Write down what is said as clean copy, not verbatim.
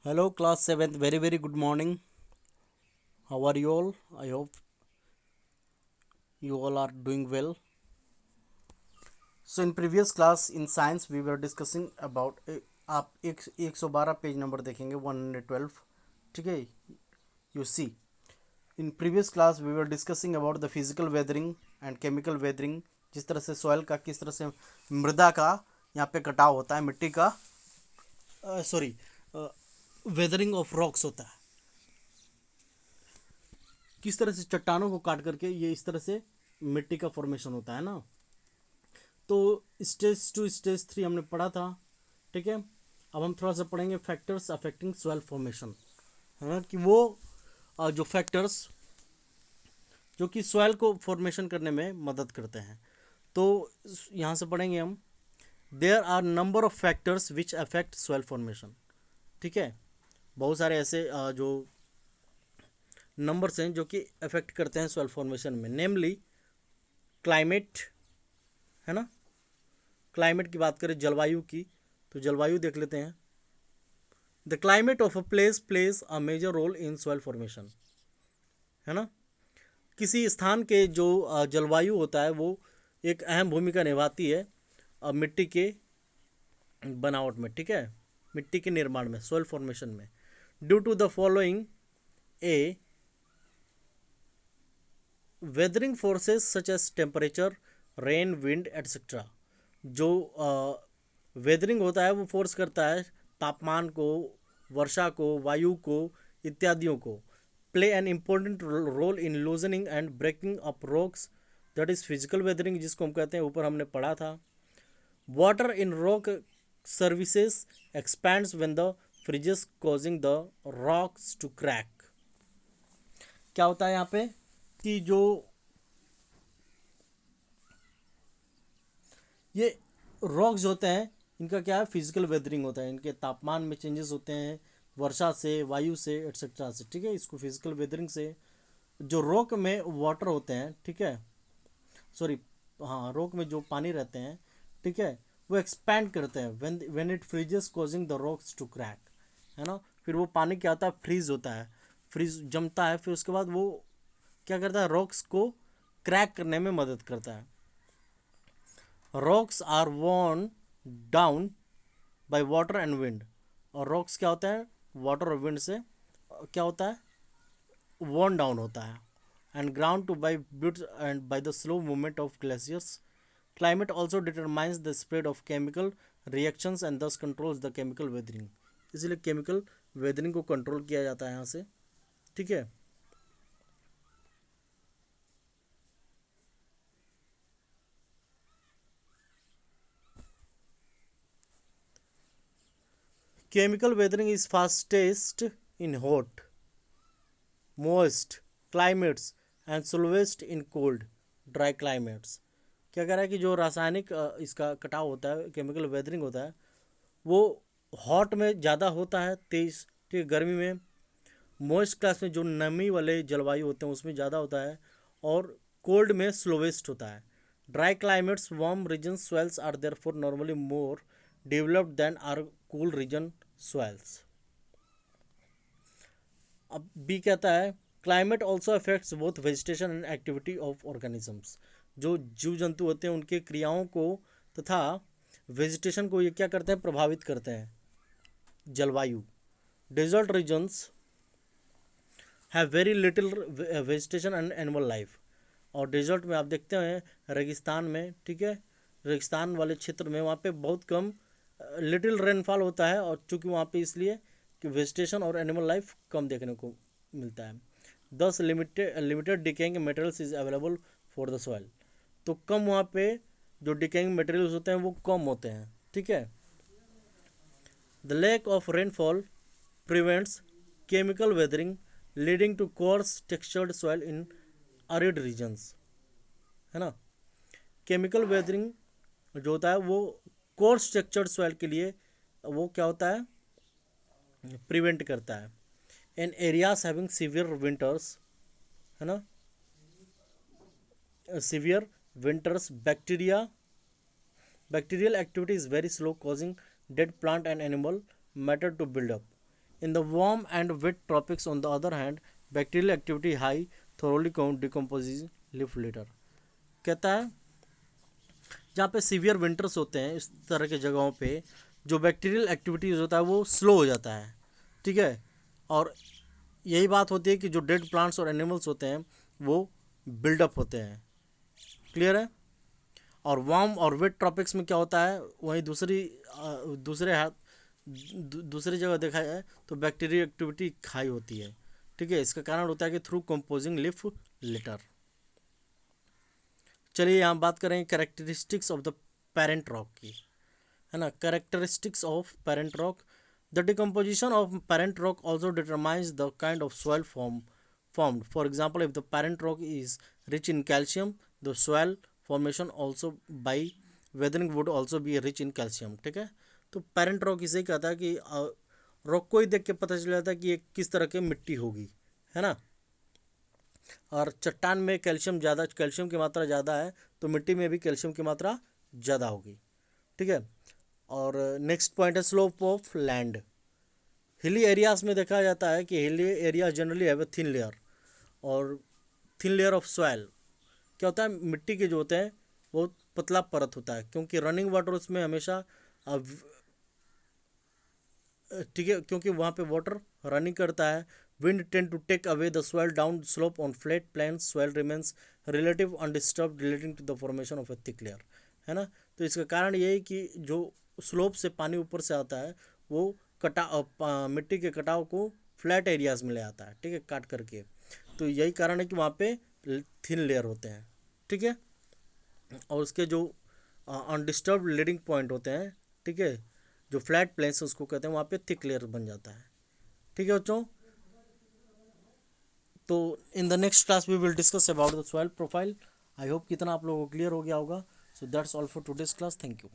Hello, class 7th. Very good morning. How are you all? I hope you all are doing well. So, in previous class in science, we were discussing about आप 112 page number देखेंगे 112. ठीक है, you see. In previous class, we were discussing about the physical weathering and chemical weathering. जिस तरह से soil का, किस तरह से मृदा का यहाँ पे कटाव होता है, मिट्टी का सॉरी वेदरिंग ऑफ रॉक्स होता है, किस तरह से चट्टानों को काट करके ये इस तरह से मिट्टी का फॉर्मेशन होता है ना। तो स्टेज 2 स्टेज 3 हमने पढ़ा था। ठीक है, अब हम थोड़ा सा पढ़ेंगे फैक्टर्स अफेक्टिंग सॉइल फॉर्मेशन, है ना, कि वो जो फैक्टर्स जो कि सॉइल को फॉर्मेशन करने में मदद करते हैं। तो यहाँ से पढ़ेंगे हम, there are number of factors which affect soil formation. ठीक है, बहुत सारे ऐसे जो नंबर्स हैं जो कि अफेक्ट करते हैं सॉइल फॉर्मेशन में, नेमली क्लाइमेट, है ना। क्लाइमेट की बात करें, जलवायु की, तो जलवायु देख लेते हैं। The climate of a place plays a major role in soil formation, है ना। किसी स्थान के जो जलवायु होता है वो एक अहम भूमिका निभाती है मिट्टी के बनावट में। ठीक है, मिट्टी के निर्माण में, सॉइल फॉर्मेशन में। Due to the following a weathering forces such as temperature, rain, wind etcetera. जो वेदरिंग होता है वो फोर्स करता है तापमान को, वर्षा को, वायु को, इत्यादियों को। Play an important role in loosening and breaking up rocks, that is physical weathering, जिसको हम कहते हैं, ऊपर हमने पढ़ा था। Water in rock crevices expands when the freezes causing the rocks to crack. क्या होता है यहाँ पे कि जो ये रॉक्स होते हैं इनका क्या है, फिजिकल वेदरिंग होता है, इनके तापमान में चेंजेस होते हैं वर्षा से, वायु से, एटसेट्रा से। ठीक है, इसको फिजिकल वेदरिंग से। जो रॉक में वाटर होते हैं, ठीक है, सॉरी, हाँ, रॉक में जो पानी रहते हैं, ठीक है, वो एक्सपैंड करते हैं when it freezes causing the rocks to crack, है ना। फिर वो पानी क्या होता है, फ्रीज होता है, फ्रीज जमता है, फिर उसके बाद वो क्या करता है, रॉक्स को क्रैक करने में मदद करता है। Rocks are worn down by water and wind. और रॉक्स क्या होता है, वाटर और विंड से क्या होता है, worn डाउन होता है। एंड ग्राउंड टू बाई ब्यूट and by the slow movement of glaciers. Climate also determines the spread of chemical reactions and thus controls the chemical weathering. इसलिए केमिकल वेदरिंग को कंट्रोल किया जाता है यहाँ से। ठीक है, chemical weathering is fastest in hot moist climates and slowest in cold dry climates. क्या कह रहा है कि जो रासायनिक इसका कटाव होता है, केमिकल वेदरिंग होता है, वो हॉट में ज़्यादा होता है, तेज, ठीक है, गर्मी में। मोइस्ट क्लास में जो नमी वाले जलवायु होते हैं उसमें ज़्यादा होता है, और कोल्ड में स्लोवेस्ट होता है। Dry climates warm region swells are there for normally more developed than are cool region swells। अब बी कहता है, climate also affects both vegetation and activity of organisms. जो जीव जंतु होते हैं उनके क्रियाओं को तथा वेजिटेशन को ये क्या करते हैं, प्रभावित करते हैं जलवायु। Desert regions have very little vegetation and animal life. और डेजर्ट में आप देखते हैं, रेगिस्तान में, ठीक है, रेगिस्तान वाले क्षेत्र में वहाँ पे बहुत कम लिटिल रेनफॉल होता है, और चूंकि वहाँ पे इसलिए कि वेजिटेशन और एनिमल लाइफ कम देखने को मिलता है। दस limited limited decaying materials is available for the soil. तो कम वहाँ पे जो डिकेइंग मटेरियल्स होते हैं वो कम होते हैं। ठीक है, the lack of rainfall prevents chemical weathering leading to coarse textured soil in arid regions, है ना। केमिकल वेदरिंग जो होता है वो कोर्स स्ट्रक्चर्ड सॉइल के लिए वो क्या होता है, प्रिवेंट करता है। In areas having severe winters, है ना, severe winters, bacterial activity is very slow, causing dead plant and animal matter to build up. In the warm and wet tropics on the other hand bacterial activity high, thoroughly decomposing leaf litter. कहता है जहाँ पे severe winters होते हैं इस तरह के जगहों पे जो बैक्टीरियल एक्टिविटीज़ होता है वो स्लो हो जाता है, ठीक है। और यही बात होती है कि जो डेड प्लांट्स और एनिमल्स होते हैं वो बिल्डअप होते हैं। क्लियर है। और वार्म और वेट ट्रॉपिक्स में क्या होता है, वहीं दूसरी जगह देखा जाए तो बैक्टीरियल एक्टिविटी हाई होती है, ठीक है। इसका कारण होता है कि थ्रू कंपोजिंग लीफ लिटर। चलिए यहाँ बात करें characteristics of the parent rock की, है ना। Characteristics of parent rock, the decomposition of parent rock also determines the kind of soil formed. For example, if the parent rock is rich in calcium, the soil formation also by weathering would also be rich in calcium, ठीक है। तो parent rock इसे कहता है कि rock को ही देख के पता चल जाता है कि ये किस तरह की मिट्टी होगी, है ना। और चट्टान में कैल्शियम की मात्रा ज़्यादा है तो मिट्टी में भी कैल्शियम की मात्रा ज़्यादा होगी, ठीक है। और नेक्स्ट पॉइंट है slope of land. Hilly areas में देखा जाता है कि hilly area generally have a thin layer, और थिन लेयर ऑफ सॉइल क्या होता है, मिट्टी के जो होते हैं वो पतला परत होता है, क्योंकि रनिंग वाटर उसमें हमेशा ठीक है, क्योंकि वहाँ पे वाटर रनिंग करता है। Wind tend to take away the soil down slope on flat plains, soil remains relative undisturbed relating to the formation of a thick layer, है ना। तो इसका कारण ये है कि जो स्लोप से पानी ऊपर से आता है वो मिट्टी के कटाव को फ्लैट एरियाज में ले आता है, ठीक है, काट करके। तो यही कारण है कि वहाँ पे थिन लेयर होते हैं, ठीक है। और उसके जो अनडिस्टर्ब लीडिंग पॉइंट होते हैं, ठीक है, जो फ्लैट प्लेन्स उसको कहते हैं, वहाँ पे थिक लेयर बन जाता है, ठीक है बच्चों। तो in the next class we will discuss about the soil profile. I hope कितना आप लोगों को क्लियर हो गया होगा। So that's all for today's class. Thank you.